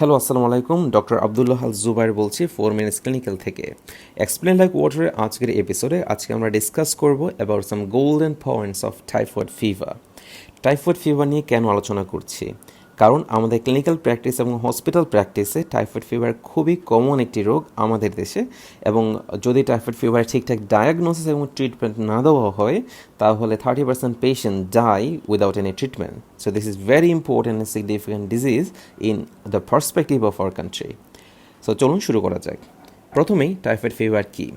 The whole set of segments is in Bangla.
হ্যালো, আসসালামু আলাইকুম। ডক্টর আবদুল্লাহ আল জুবাইর বলছি 4 মিনিটস ক্লিনিক্যাল থেকে। এক্সপ্লেন লাইক ওয়াটারের আজকের এপিসোডে আমরা ডিসকাস করব about some golden points of typhoid fever. Typhoid fever নিয়ে কেন আলোচনা করছি? কারণ আমাদের ক্লিনিক্যাল প্র্যাকটিস এবং হসপিটাল প্র্যাকটিসে টাইফয়েড ফিভার খুবই কমন একটি রোগ আমাদের দেশে, এবং যদি টাইফয়েড ফিভারের ঠিকঠাক ডায়াগনোসিস এবং ট্রিটমেন্ট না দেওয়া হয় তাহলে 30% patient die without any treatment. So this is very important and significant disease in the perspective of our country. So চলুন শুরু করা যাক। প্রথমেই টাইফয়েড ফিভার কী?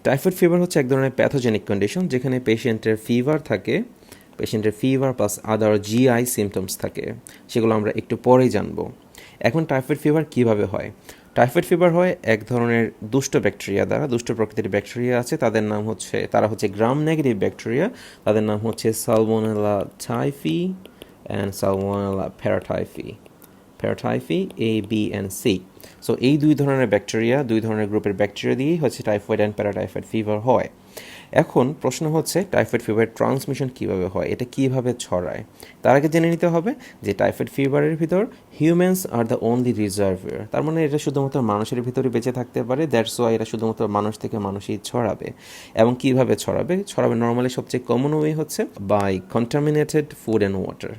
টাইফয়েড ফিভার হচ্ছে এক ধরনের প্যাথোজেনিক কন্ডিশন যেখানে পেশেন্টের ফিভার থাকে, পেশেন্টের ফিভার প্লাস আদার জিআই সিমটমস থাকে, সেগুলো আমরা একটু পরেই জানবো। এখন টাইফয়েড ফিভার কিভাবে হয়? টাইফয়েড ফিভার হয় এক ধরনের দুষ্ট ব্যাকটেরিয়া দ্বারা। দুষ্ট প্রকৃতির ব্যাকটেরিয়া আছে, তারা হচ্ছে গ্রাম নেগেটিভ ব্যাকটেরিয়া। তাদের নাম হচ্ছে Salmonella typhi and Salmonella paratyphi A B and C. So এই দুই ধরনের গ্রুপের ব্যাকটেরিয়া দিয়েই হচ্ছে টাইফয়েড অ্যান্ড প্যারাটাইফয়েড ফিভার হয়। এখন প্রশ্ন হচ্ছে টাইফয়েড ফিভারের ট্রান্সমিশন কীভাবে হয়, এটা কীভাবে ছড়ায়? তার আগে জেনে নিতে হবে যে টাইফয়েড ফিভারের ভিতর humans are the only reservoir. তার মানে এটা শুধুমাত্র মানুষের ভিতরে বেঁচে থাকতে পারে, দ্যাটস ওয়াই এটা শুধুমাত্র মানুষ থেকে মানুষই ছড়াবে। এবং কীভাবে ছড়াবে নর্মালি সবচেয়ে কমন ওয়ে হচ্ছে by contaminated food and water.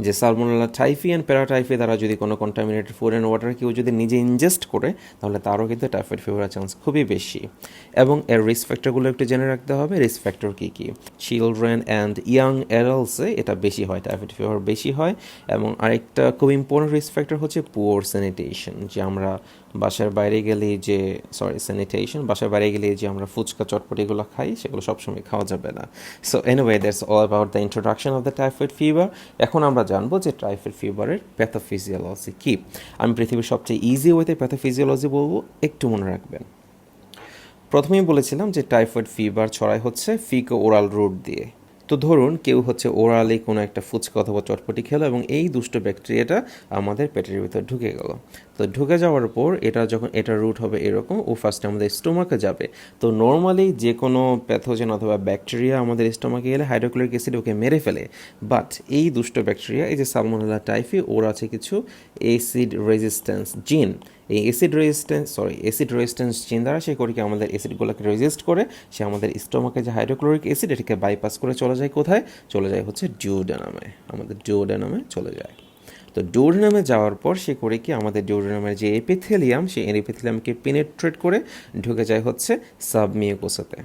যে সালমোনেলা টাইফি অ্যান্ড প্যারাটাইফি দ্বারা যদি কোনো কন্টামিনেটেড ফুড অ্যান্ড ওয়াটার কেউ যদি নিজে ইনজেস্ট করে তাহলে তারও কিন্তু টাইফয়েড ফিভারের চান্স খুবই বেশি। এবং এর রিস্ক ফ্যাক্টরগুলো একটু জেনে রাখতে হবে। রিস্ক ফ্যাক্টর কী কী? চিলড্রেন অ্যান্ড ইয়াং অ্যাডাল্টসে এটা বেশি হয়, টাইফয়েড ফিভার বেশি হয়। এবং আরেকটা খুব ইম্পর্টেন্ট রিস্ক ফ্যাক্টর হচ্ছে পুয়ার স্যানিটেশন, যে আমরা বাসার বাইরে গেলে যে আমরা ফুচকা চটপটিগুলো খাই সেগুলো সবসময় খাওয়া যাবে না। So anyway, that's all about the introduction of the typhoid fever. এখন আমরা জানবো যে টাইফয়েড ফিভারের প্যাথোফিজিওলজি কী। আমি পৃথিবীর সবচেয়ে ইজি ওয়েতে প্যাথোফিজিওলজি বলবো, একটু মনে রাখবেন। প্রথমেই বলেছিলাম যে টাইফয়েড ফিভার ছড়ায় হচ্ছে ফিকো ওরাল রুট দিয়ে। তো ধরুন কেউ হচ্ছে ওরালি কোনো একটা ফুচকা অথবা চটপটি খেলো এবং এই দুষ্ট ব্যাকটেরিয়াটা আমাদের পেটের ভিতর ঢুকে গেল। তো ঢুকে যাওয়ার পর যখন এটা রুট হবে এরকম, ও ফার্স্টে আমাদের স্টোমাকে যাবে। তো নর্মালি যে কোনো প্যাথোজেন অথবা ব্যাকটেরিয়া আমাদের স্টোমাকে গেলে হাইড্রোক্লোরিক অ্যাসিড ওকে মেরে ফেলে। বাট এই দুষ্ট ব্যাকটেরিয়া, এই যে সালমোনেলা টাইফি, ওর আছে কিছু অ্যাসিড রেজিস্ট্যান্স জিন। এই অ্যাসিড রেজিস্ট্যান্স জিন দ্বারা সে করে কি আমাদের অ্যাসিডগুলোকে রেজিস্ট করে সে আমাদের স্টোমাকে যে হাইড্রোক্লোরিক অ্যাসিড এটাকে বাইপাস করে চলে যায় কোথায়? চলে যায় হচ্ছে ডিওডেনামে, আমাদের ডিওডেনামে চলে যায়। তো ডিওডেনামে যাওয়ার পর সে করে কি আমাদের ডিওডেনামের যে এপিথেলিয়াম, সেই এপিথেলিয়ামকে পেনিট্রেট করে ঢুকে যায় হচ্ছে সাবমিউকোসাতে।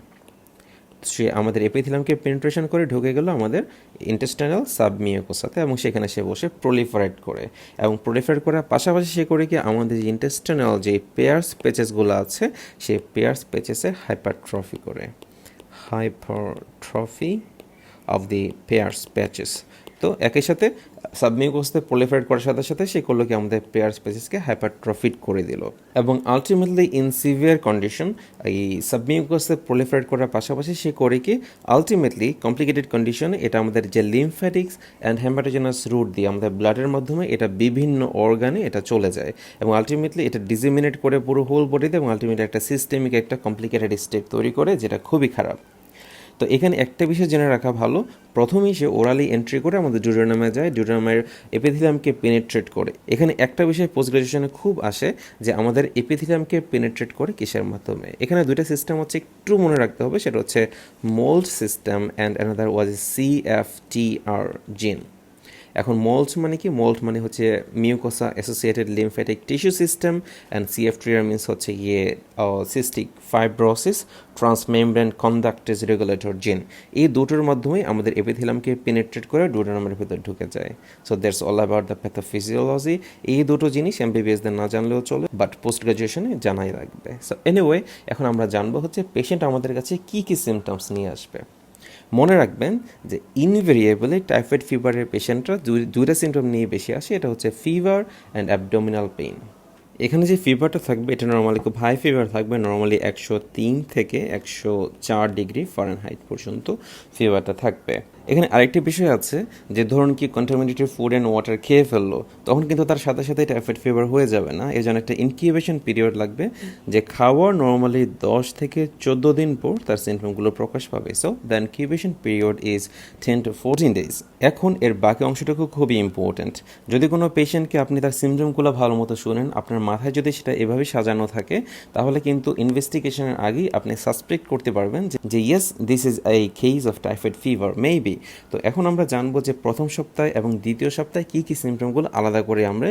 সে আমাদের এপিথেলিয়ামকে পেনিট্রেশন করে ঢুকে গেল আমাদের ইন্টেস্টাইনাল সাবমিউকোসাতে, এবং সেখানে সে বসে প্রলিফারেট করে। এবং প্রলিফারেট করার পাশাপাশি সে করে কি আমাদের যে ইন্টেস্টাইনাল যে পেয়ার্স পেচেসগুলো আছে সেই পেয়ার্স পেচেসে hypertrophy of the Peyer's patches. তো একই সাথে সাবমিউকোসাতে প্রলিফারেট করার সাথে সাথে সে করলো কি আমাদের পেয়ার স্পেসিসকে হাইপারট্রফিড করে দিল। এবং আলটিমেটলি ইন সিভিয়ার কন্ডিশন এই সাবমিউকোসাতে প্রলিফারেট করার পাশাপাশি সে করে কি আলটিমেটলি কমপ্লিকেটেড কন্ডিশনে এটা আমাদের যে লিমফ্যাটিক্স অ্যান্ড হেমাটোজেনাস রুট দিয়ে আমাদের ব্লাডের মাধ্যমে এটা বিভিন্ন অর্গানে এটা চলে যায়, এবং আলটিমেটলি এটা ডিসেমিনেট করে পুরো হোল বডিতে, এবং আলটিমেটলি একটা সিস্টেমিক একটা কমপ্লিকেটেড স্টেট তৈরি করে, যেটা খুবই খারাপ। তো এখানে একটা বিষয় জেনে রাখা ভালো, প্রথমেই সে ওরালি এন্ট্রি করে আমাদের ডিউডেনামে যায়, ডিউডেনামের এপিথেলিয়ামকে পেনিট্রেট করে। এখানে একটা বিষয় পোস্ট গ্রাজুয়েশনে খুব আসে যে আমাদের এপিথেলিয়ামকে পেনিট্রেট করে কিসের মাধ্যমে। এখানে দুইটা সিস্টেম হচ্ছে একটু মনে রাখতে হবে, সেটা হচ্ছে mould system and another was CFTR জিন। এখন মোল্ড মানে কি? মোল্ড মানে হচ্ছে mucosa associated lymphatic tissue system, and CFTR means হচ্ছে সিস্টিক ফাইব্রোসিস ট্রান্সমেমব্রেন কন্ডাক্টেজ রেগুলেটর জিন। এই দুটোর মাধ্যমেই আমাদের এপিথেলিয়ামকে পেনিট্রেট করে ডিউডেনামের ভিতর ঢুকে যায়। So that's all about the pathophysiology. এই দুটো জিনিস MBBSদের না জানলেও চলে, বাট পোস্ট গ্রাজুয়েশনে জানাই লাগবে। সো এনিওয়ে, এখন আমরা জানবো হচ্ছে পেশেন্ট আমাদের কাছে কী কী সিমটমস নিয়ে আসবে। মনে রাখবেন যে ইনভেরিয়েবলি টাইফয়েড ফিভারের পেশেন্টরা দুইটা সিমটম নিয়ে বেশি আসে, এটা হচ্ছে ফিভার অ্যান্ড অ্যাবডোমিনাল পেইন। এখানে যে ফিভারটা থাকবে এটা নর্মালি খুব হাই ফিভার থাকবে, নর্মালি 103 থেকে 104 ডিগ্রি ফারেনহাইট পর্যন্ত ফিভারটা থাকবে। এখানে আরেকটি বিষয় আছে যে ধরুন কি কন্টামিনেটেড ফুড অ্যান্ড ওয়াটার খেয়ে ফেললো, তখন কিন্তু তার সাথে সাথে টাইফয়েড ফিভার হয়ে যাবে না, এর জন্য একটা ইনকিউবেশন পিরিয়ড লাগবে, যে খাওয়ার নর্মালি 10 থেকে 14 দিন পর তার সিমটমগুলো প্রকাশ পাবে। So the incubation period is 10 to 14 days। এখন এর বাকি অংশটুকু খুবই ইম্পর্ট্যান্ট। যদি কোনো পেশেন্টকে আপনি তার সিমটমগুলো ভালো মতো শুনেন, আপনার মাথায় যদি সেটা এভাবে সাজানো থাকে, তাহলে কিন্তু ইনভেস্টিগেশনের আগেই আপনি সাসপেক্ট করতে পারবেন যে yes this is a case of typhoid fever maybe. তো এখন আমরা জানবো যে প্রথম সপ্তাহে এবং দ্বিতীয় সপ্তাহে কী কী সিমটমগুলো আলাদা করে আমরা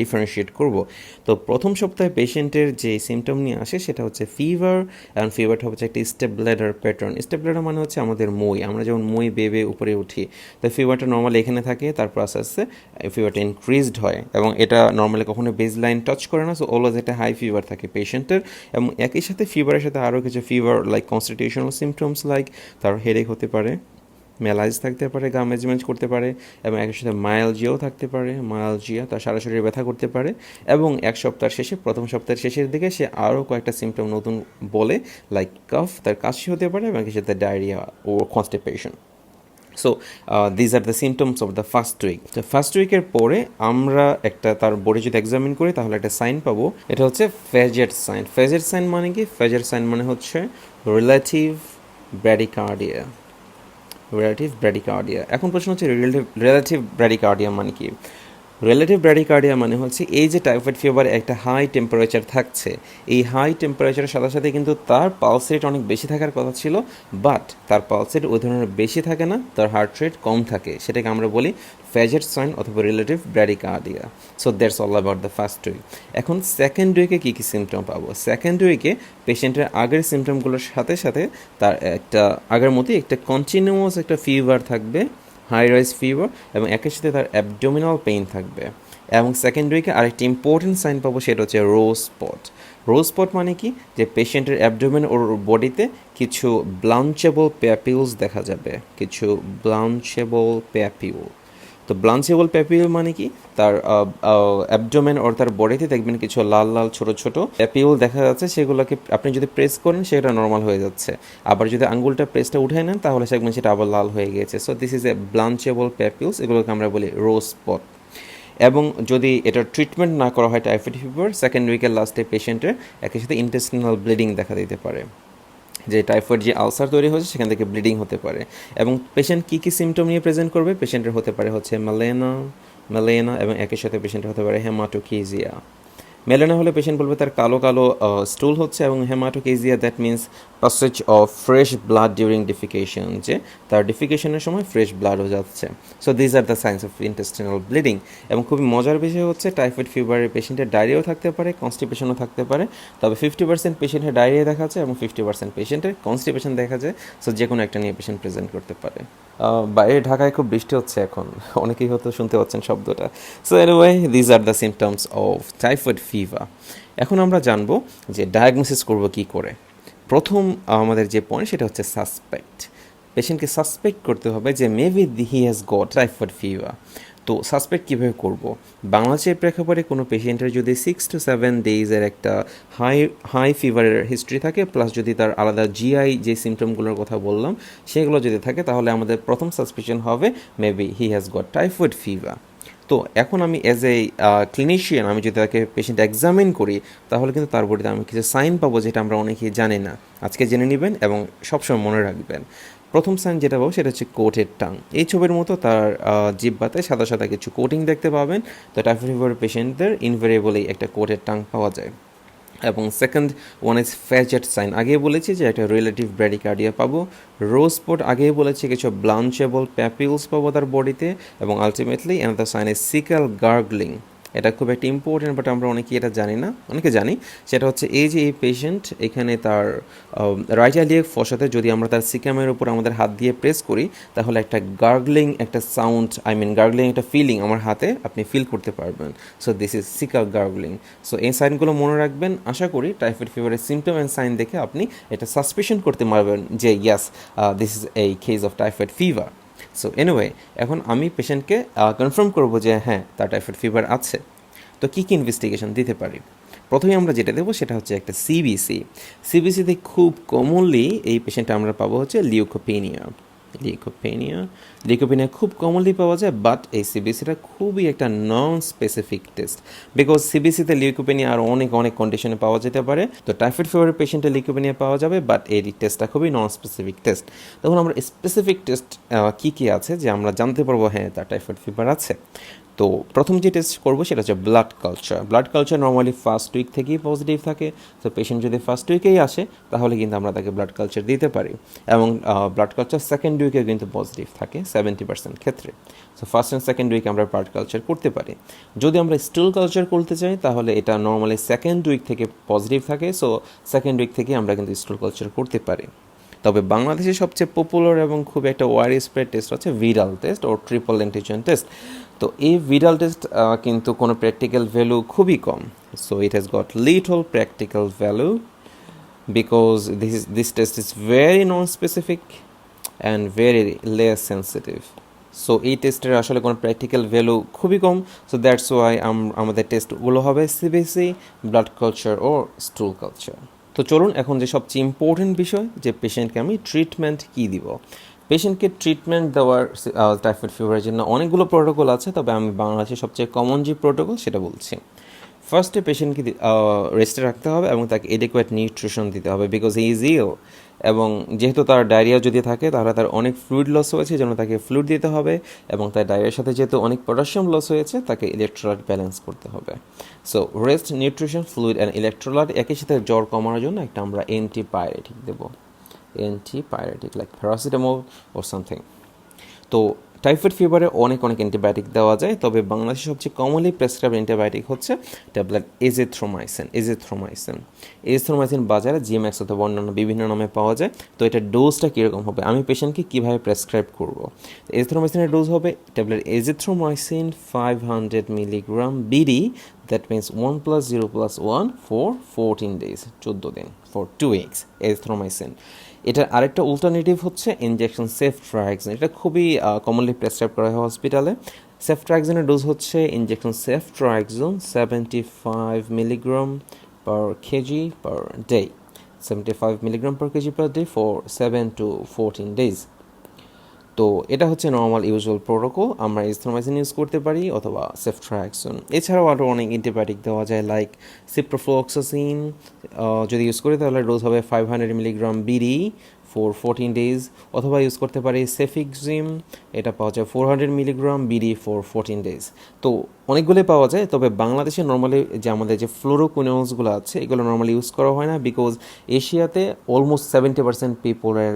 ডিফারেন্সিয়েট করব। তো প্রথম সপ্তাহে পেশেন্টের যে সিমটম নিয়ে আসে সেটা হচ্ছে ফিভার, এবং ফিভারটা হচ্ছে একটা step bladder pattern. Step bladder মানে হচ্ছে আমাদের মই, আমরা যেমন মই বেবে উপরে উঠি, তো ফিভারটা নর্মালি এখানে থাকে, তারপর আস্তে আস্তে ফিভারটা ইনক্রিজড হয়, এবং এটা নর্মালি কখনো বেজ লাইন টাচ করে না, সো অলওয়েজ একটা হাই ফিভার থাকে পেশেন্টের। এবং একই সাথে ফিভারের সাথে আরও কিছু fever like constitutional symptoms like তার হেডেক হতে পারে, মেলাইজ থাকতে পারে, গা ম্যাজমেন্ট করতে পারে, এবং একই সাথে মায়ালজিয়াও থাকতে পারে, মায়ালজিয়া তার সারা শরীরে ব্যথা করতে পারে, এবং এক সপ্তাহের শেষে, প্রথম সপ্তাহের শেষের দিকে সে আরও কয়েকটা সিমটম নতুন বলে, লাইক কাফ, তার কাশি হতে পারে, এবং একই সাথে ডায়রিয়া ও constipation. So these are the symptoms of the first week. তো ফার্স্ট উইকের পরে আমরা একটা তার বডি যদি এক্সামিন করি তাহলে একটা সাইন পাবো, এটা হচ্ছে ফেজেট সাইন। ফেজেট সাইন মানে কি? ফেজেট সাইন মানে হচ্ছে রিলেটিভ ব্র্যাডিকার্ডিয়া। Relative bradycardia. এখন প্রশ্ন হচ্ছে রিলেটিভ ব্র্যাডিকার্ডিয়া মানে কি? রিলেটিভ ব্র্যাডিকার্ডিয়া মানে হচ্ছে এই যে টাইফয়েড ফিভার একটা হাই টেম্পারেচার থাকছে, এই হাই টেম্পারেচারের সাথে সাথে কিন্তু তার পালস রেট অনেক বেশি থাকার কথা ছিল, বাট তার পালস রেট ওই ধরনের বেশি থাকে না, তার হার্ট রেট কম থাকে, সেটাকে আমরা বলি ফেজেট সাইন অথবা relative bradycardia. So that's all about the first week. এখন সেকেন্ড উইকে কী কী সিমটম পাবো? সেকেন্ড উইকে পেশেন্টের আগের সিমটমগুলোর সাথে সাথে তার একটা আগের মতোই একটা কন্টিনিউয়াস একটা ফিভার থাকবে, হাই রাইজ ফিভার, এবং একই সাথে তার অ্যাবডোমিনাল পেইন থাকবে। এবং সেকেন্ড উইকে আরেকটি ইম্পর্টেন্ট সাইন পাবো, সেটা হচ্ছে রোজ স্পট। রোজ স্পট মানে কি? যে পেশেন্টের অ্যাবডোমেন ওর বডিতে কিছু ব্লাঞ্চেবল প্যাপিউলস দেখা যাবে, কিছু ব্লাঞ্চেবল প্যাপিউল। তো ব্লাঞ্চেবল প্যাপিউল মানে কি? তার অ্যাবডোমেন ওর তার বডিতে দেখবেন কিছু লাল লাল ছোট ছোট প্যাপিউল দেখা যাচ্ছে, সেগুলোকে আপনি যদি প্রেস করেন সেটা নর্মাল হয়ে যাচ্ছে, আবার যদি আঙ্গুলটা প্রেসটা উঠে নেন তাহলে দেখবেন সেটা আবার লাল হয়ে গিয়েছে। So this is a blanchable papules, এগুলোকে আমরা বলি রোজ স্পট। এবং যদি এটার ট্রিটমেন্ট না করা হয় টাইফয়েড ফিভার, সেকেন্ড উইকের লাস্টে পেশেন্টের একই সাথে ইন্টেস্টিনাল ব্লিডিং দেখা দিতে পারে, যে টাইফয়েড যে আলসার তৈরি হয়েছে সেখান থেকে ব্লিডিং হতে পারে। এবং পেশেন্ট কী কী সিমটম নিয়ে প্রেজেন্ট করবে? পেশেন্টের হতে পারে হচ্ছে মেলেনা, এবং একই সাথে পেশেন্টের হতে পারে হেমাটোকেজিয়া। মেলেনা হলে পেশেন্ট বলবে তার কালো কালো স্টুল হচ্ছে, এবং haematochezia that means passage of fresh blood during defecation, যে তার ডিফিকেশনের সময় ফ্রেশ ব্লাডও যাচ্ছে। So these are the signs of intestinal bleeding. এবং খুবই মজার বিষয় হচ্ছে টাইফয়েড ফিভারের পেশেন্টের ডায়রিয়াও থাকতে পারে, কনস্টিপেশনও থাকতে পারে, তবে 50% পেশেন্টের ডায়রিয়া দেখা যাচ্ছে এবং 50% পেশেন্টের কনস্টিপেশন দেখা যায়। সো যে কোনো একটা নিয়ে পেশেন্ট প্রেজেন্ট করতে পারে। বাইরে ঢাকায় খুব বৃষ্টি হচ্ছে এখন, অনেকেই হয়তো শুনতে পাচ্ছেন শব্দটা। So anyway these are the symptoms of typhoid fever. এখন আমরা জানবো যে ডায়াগনোসিস করব কি করে। প্রথম আমাদের যে পয়েন্ট সেটা হচ্ছে সাসপেক্ট। পেশেন্টকে সাসপেক্ট করতে হবে যে maybe he has got typhoid fever. তো সাসপেক্ট কীভাবে করব? বাংলাদেশের প্রেক্ষাপটে কোনো পেশেন্টের যদি 6 to 7 ডেজের একটা হাই ফিভারের হিস্ট্রি থাকে, প্লাস যদি তার আলাদা জিআই যে সিমটমগুলোর কথা বললাম সেগুলো যদি থাকে, তাহলে আমাদের প্রথম সাসপিশন হবে maybe he has got typhoid fever. তো এখন আমি অ্যাজ এ ক্লিনিশিয়ান আমি যদি তাকে পেশেন্ট এক্সামিন করি, তাহলে কিন্তু তার বডিতে আমি কিছু সাইন পাবো যেটা আমরা অনেকেই জানি না। আজকে জেনে নেবেন এবং সবসময় মনে রাখবেন। প্রথম সাইন যেটা পাবো সেটা হচ্ছে কোটেড টাং। এই ছবির মতো তার জিহ্বাতে সাদা সাদা কিছু কোটিং দেখতে পাবেন। তো টাইফয়েড ফিভার পেশেন্টদের ইনভেরিয়েবলি একটা কোটেড টাং পাওয়া যায়। এবং সেকেন্ড ওয়ান ইজ ফ্যাজেট সাইন। আগেই বলেছি যে একটা রিলেটিভ ব্র্যাডিকার্ডিয়া পাবো। রোজ স্পট আগেই বলেছি কিছু ব্লাঞ্চেবল প্যাপিউলস পাবো তার বডিতে। এবং ultimately another sign is caecal gargling. এটা খুব একটা ইম্পর্টেন্ট, বাট আমরা অনেকেই এটা জানি না, অনেকে জানি। সেটা হচ্ছে এই যে এই পেশেন্ট এখানে তার রাইট ইলিয়াক ফসাতে যদি আমরা তার সিকামের উপর আমাদের হাত দিয়ে প্রেস করি, তাহলে একটা গার্গলিং একটা সাউন্ড, গার্গলিং একটা ফিলিং আমার হাতে আপনি ফিল করতে পারবেন। So this is caecal gurgling. So এই সাইনগুলো মনে রাখবেন। আশা করি টাইফয়েড ফিভারের সিমটম অ্যান্ড সাইন দেখে আপনি এটা সাসপিশন করতে পারবেন যে yes this is a case of typhoid fever. So anyway এখন আমি পেশেন্টকে কনফার্ম করবো যে হ্যাঁ তার টাইফয়েড ফিভার আছে। তো কী কী ইনভেস্টিগেশন দিতে পারি? প্রথমে আমরা যেটা দেবো সেটা হচ্ছে একটা সিবিসিতে খুব কমনলি এই পেশেন্টটা আমরা পাবো হচ্ছে লিউকোপিনিয়া। লিকোপেনিয়া খুব কমনলি পাওয়া যায়, বাট এই সিবিসিটা খুবই একটা নন স্পেসিফিক টেস্ট, বিকজ সিবিসিতে লিকোপেনিয়া আর অনেক অনেক কন্ডিশনে পাওয়া যেতে পারে। তো টাইফয়েড ফিভারের পেশেন্টে লিকোপেনিয়া পাওয়া যাবে, বাট এই টেস্টটা খুবই নন স্পেসিফিক টেস্ট। তখন আমরা স্পেসিফিক টেস্ট কী কী আছে যে আমরা জানতে পারবো হ্যাঁ তার টাইফয়েড ফিভার আছে। তো প্রথম যে টেস্ট করবো সেটা হচ্ছে blood culture normally first week থেকেই পজিটিভ থাকে। তো পেশেন্ট যদি ফার্স্ট উইকেই আসে তাহলে কিন্তু আমরা তাকে ব্লাড কালচার দিতে পারি, এবং ব্লাড কালচার সেকেন্ড উইকে কিন্তু পজিটিভ থাকে 70% ক্ষেত্রে। সো ফার্স্ট অ্যান্ড সেকেন্ড উইকে আমরা ব্লাড কালচার করতে পারি। যদি আমরা স্টুল কালচার করতে চাই তাহলে এটা নর্মালি সেকেন্ড উইক থেকে পজিটিভ থাকে, সো সেকেন্ড উইক থেকে আমরা কিন্তু স্টুল কালচার করতে পারি। তবে বাংলাদেশে সবচেয়ে পপুলার এবং খুব একটা ওয়াইড স্প্রেড টেস্ট হচ্ছে ভিরাল টেস্ট ও ট্রিপল অ্যান্টিজেন টেস্ট। তো এই ভিরাল টেস্ট কিন্তু কোনো প্র্যাকটিক্যাল ভ্যালু খুবই কম। So it has got little practical value because this test is very non specific and very less sensitive. So এই টেস্টের আসলে কোনো প্র্যাকটিক্যাল ভ্যালু খুবই কম। সো দ্যাটস ওয়াই আমাদের টেস্টগুলো হবে সিবিসি, ব্লাড কালচার ও স্টুল কালচার। তো চলুন এখন যে সবচেয়ে ইম্পর্টেন্ট বিষয় যে পেশেন্টকে আমি ট্রিটমেন্ট কী দিব। পেশেন্টকে ট্রিটমেন্ট দেওয়ার টাইফয়েড ফিভারের জন্য অনেকগুলো প্রোটোকল আছে, তবে আমি বাংলাদেশের সবচেয়ে কমন যে প্রোটোকল সেটা বলছি। ফার্স্টে পেশেন্টকে রেস্টে রাখতে হবে এবং তাকে এডিকুয়েট নিউট্রিশন দিতে হবে, বিকজ হি ইজ ইল। এবং যেহেতু তার ডায়রিয়া যদি থাকে তাহলে তার অনেক ফ্লুইড লস হয়েছে, যেন তাকে ফ্লুইড দিতে হবে, এবং তার ডায়রিয়ার সাথে যেহেতু অনেক পটাশিয়াম লস হয়েছে তাকে ইলেকট্রোলাইট ব্যালেন্স করতে হবে। So rest, nutrition, fluid and electrolyte, একই সাথে জ্বর কমানোর জন্য একটা আমরা অ্যান্টিপাইরেটিক দেবো, অ্যান্টিপাইরেটিক লাইক প্যারাসিটামল ওর সামথিং। তো টাইফয়েড ফিভারে অনেক অ্যান্টিবায়োটিক দেওয়া যায়, তবে বাংলাদেশে সবচেয়ে কমনলি প্রেসক্রাইব অ্যান্টিবায়োটিক হচ্ছে ট্যাবলেট এজিথ্রোমাইসিন বাজারে জিএমএক্স অথবা অন্যান্য বিভিন্ন নামে পাওয়া যায়। তো এটার ডোজটা কীরকম হবে, আমি পেশেন্টকে কীভাবে প্রেসক্রাইব করবো। এজিথ্রোমাইসিনের ডোজ হবে tablet azithromycin 500 milligram BD, that means 1 + 0 + 1 for 14 days, 14 দিন, ফর 2 weeks এজিথ্রোমাইসিন। এটার আরেকটা অল্টারনেটিভ হচ্ছে ইনজেকশন সেফট্রাক্সিন। এটা খুবই কমনলি প্রেসক্রাইব করা হয় হসপিটালে। সেফট্রাক্সিনের ডোজ হচ্ছে injection ceftriaxone 75 milligram per kg per day, 75 milligram per kg per day for 7 to 14 days। তো এটা হচ্ছে নর্মাল ইউজুয়াল প্রোটোকল। আমরা এজিথ্রোমাইসিন ইউজ করতে পারি অথবা সেফট্রাক্সিন। এছাড়াও আরও অনেক অ্যান্টিবায়োটিক দেওয়া যায় লাইক সিপ্রোফ্লক্সাসিন। যদি ইউজ করি তাহলে ডোজ হবে 500 মিলিগ্রাম বিডি ফর 14 days, অথবা ইউজ করতে পারি সেফিক্সিম, এটা পাওয়া যায় 400 মিলিগ্রাম বিডি ফর 14 days। তো অনেকগুলোই পাওয়া যায়, তবে বাংলাদেশে নর্মালি যে আমাদের যে ফ্লোরোকুইনোলসগুলো আছে এগুলো নর্মালি ইউজ করা হয় না, বিকজ এশিয়াতে অলমোস্ট 70% পিপলের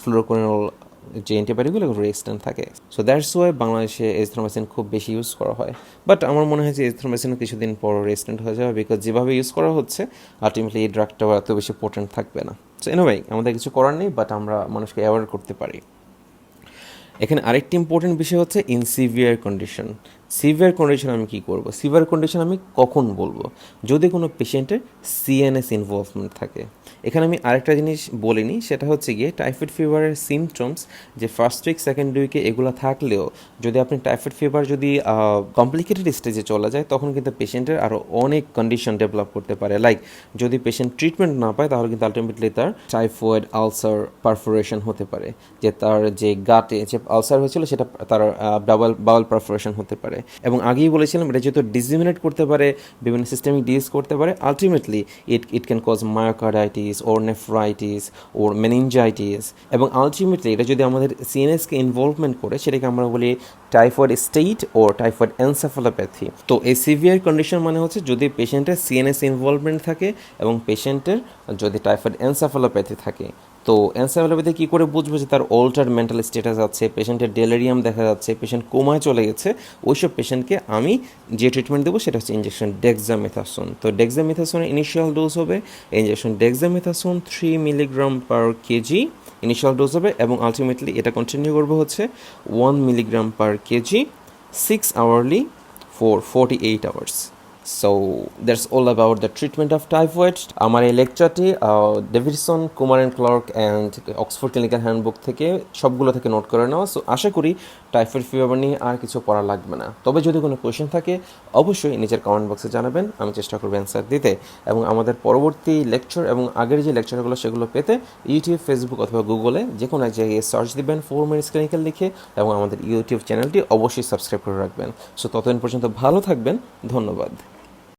ফ্লোরোকুইনোল যে অ্যান্টিবায়োটিকগুলো রেজিস্ট্যান্ট থাকে। সো দ্যাটস ওয়াই বাংলাদেশে এজিথ্রোমাইসিন খুব বেশি ইউজ করা হয়। বাট আমার মনে হয় যে এজিথ্রোমাইসিন কিছুদিন পর রেজিস্ট্যান্ট হয়ে যাবে, বিকজ যেভাবে ইউজ করা হচ্ছে আলটিমেটলি এই ড্রাগটাও এত বেশি পোটেন্ট থাকবে না। সো এনিওয়ে আমাদের কিছু করার নেই, বাট আমরা মানুষকে অ্যাওয়ার করতে পারি। এখানে আরেকটি ইম্পর্টেন্ট বিষয় হচ্ছে in severe condition. Severe condition আমি কী করবো, সিভিয়ার কন্ডিশন আমি কখন বলবো, যদি কোনো পেশেন্টের সিএনএস ইনভলভমেন্ট থাকে। এখানে আমি আরেকটা জিনিস বলিনি, সেটা হচ্ছে গিয়ে টাইফয়েড ফিভারের সিমটমস যে ফার্স্ট উইক সেকেন্ড উইকে এগুলো থাকলেও যদি আপনি টাইফয়েড ফিভার যদি কমপ্লিকেটেড স্টেজে চলে যায় তখন কিন্তু পেশেন্টের আরও অনেক কন্ডিশন ডেভেলপ করতে পারে। লাইক যদি পেশেন্ট ট্রিটমেন্ট না পায় তাহলে কিন্তু আলটিমেটলি তার টাইফয়েড আলসার পারফোরেশন হতে পারে, যে তার যে গাটে যে আলসার হয়েছিল সেটা তার বাউল পারফোরেশন হতে পারে। এবং আগেই বলেছিলাম এটা যেহেতু ডিসিমিনেট করতে পারে, বিভিন্ন সিস্টেমিক ডিজিজ করতে পারে, ultimately it can cause myocarditis or nephritis or meningitis. এবং আলটিমেটলি এটা যদি আমাদের সিএনএসকে ইনভলভমেন্ট করে সেটাকে আমরা বলি টাইফয়েড স্টেট ও টাইফয়েড এনসেফালোপ্যাথি। তো এই সিভিয়ার কন্ডিশন মানে হচ্ছে যদি পেশেন্টের সিএনএস ইনভলভমেন্ট থাকে এবং পেশেন্টের যদি টাইফয়েড এনসেফালোপ্যাথি থাকে। তো এনসেফালোপ্যাথি কী করে বুঝবো যে তার অল্টার মেন্টাল স্ট্যাটাস আছে, পেশেন্টের ডেলেরিয়াম দেখা যাচ্ছে, পেশেন্ট কোমায় চলে গেছে, ওইসব পেশেন্টকে আমি যে ট্রিটমেন্ট দেবো সেটা হচ্ছে ইঞ্জেকশন ডেক্সামেথাসোন। তো ডেক্সামেথাসোনের ইনিশিয়াল ডোজ হবে injection dexamethasone 3 milligram per KG initial dose হবে, এবং আলটিমেটলি এটা কন্টিনিউ করবো হচ্ছে 1 milligram per KG 6 hourly for 48 hours। So that's all about the treatment of typhoid. আমার এই লেকচারটি Davidson, Kumar and Clark and Oxford clinical handbook থেকে সবগুলো থেকে নোট করে নেওয়া। সো আশা করি টাইফয়েড ফিভার নিয়ে আর কিছু পড়া লাগবে না। তবে যদি কোনো কোয়েশ্চেন থাকে অবশ্যই নিজের কমেন্ট বক্সে জানাবেন, আমি চেষ্টা করবো অ্যান্সার দিতে। এবং আমাদের পরবর্তী লেকচার এবং আগের যে লেকচারগুলো সেগুলো পেতে ইউটিউব, ফেসবুক অথবা গুগলে যে কোনো এক জায়গায় সার্চ দিবেন 4 মিনিটস ক্লিনিক্যাল লিখে, এবং আমাদের ইউটিউব চ্যানেলটি অবশ্যই সাবস্ক্রাইব করে রাখবেন। সো ততদিন পর্যন্ত ভালো থাকবেন, ধন্যবাদ।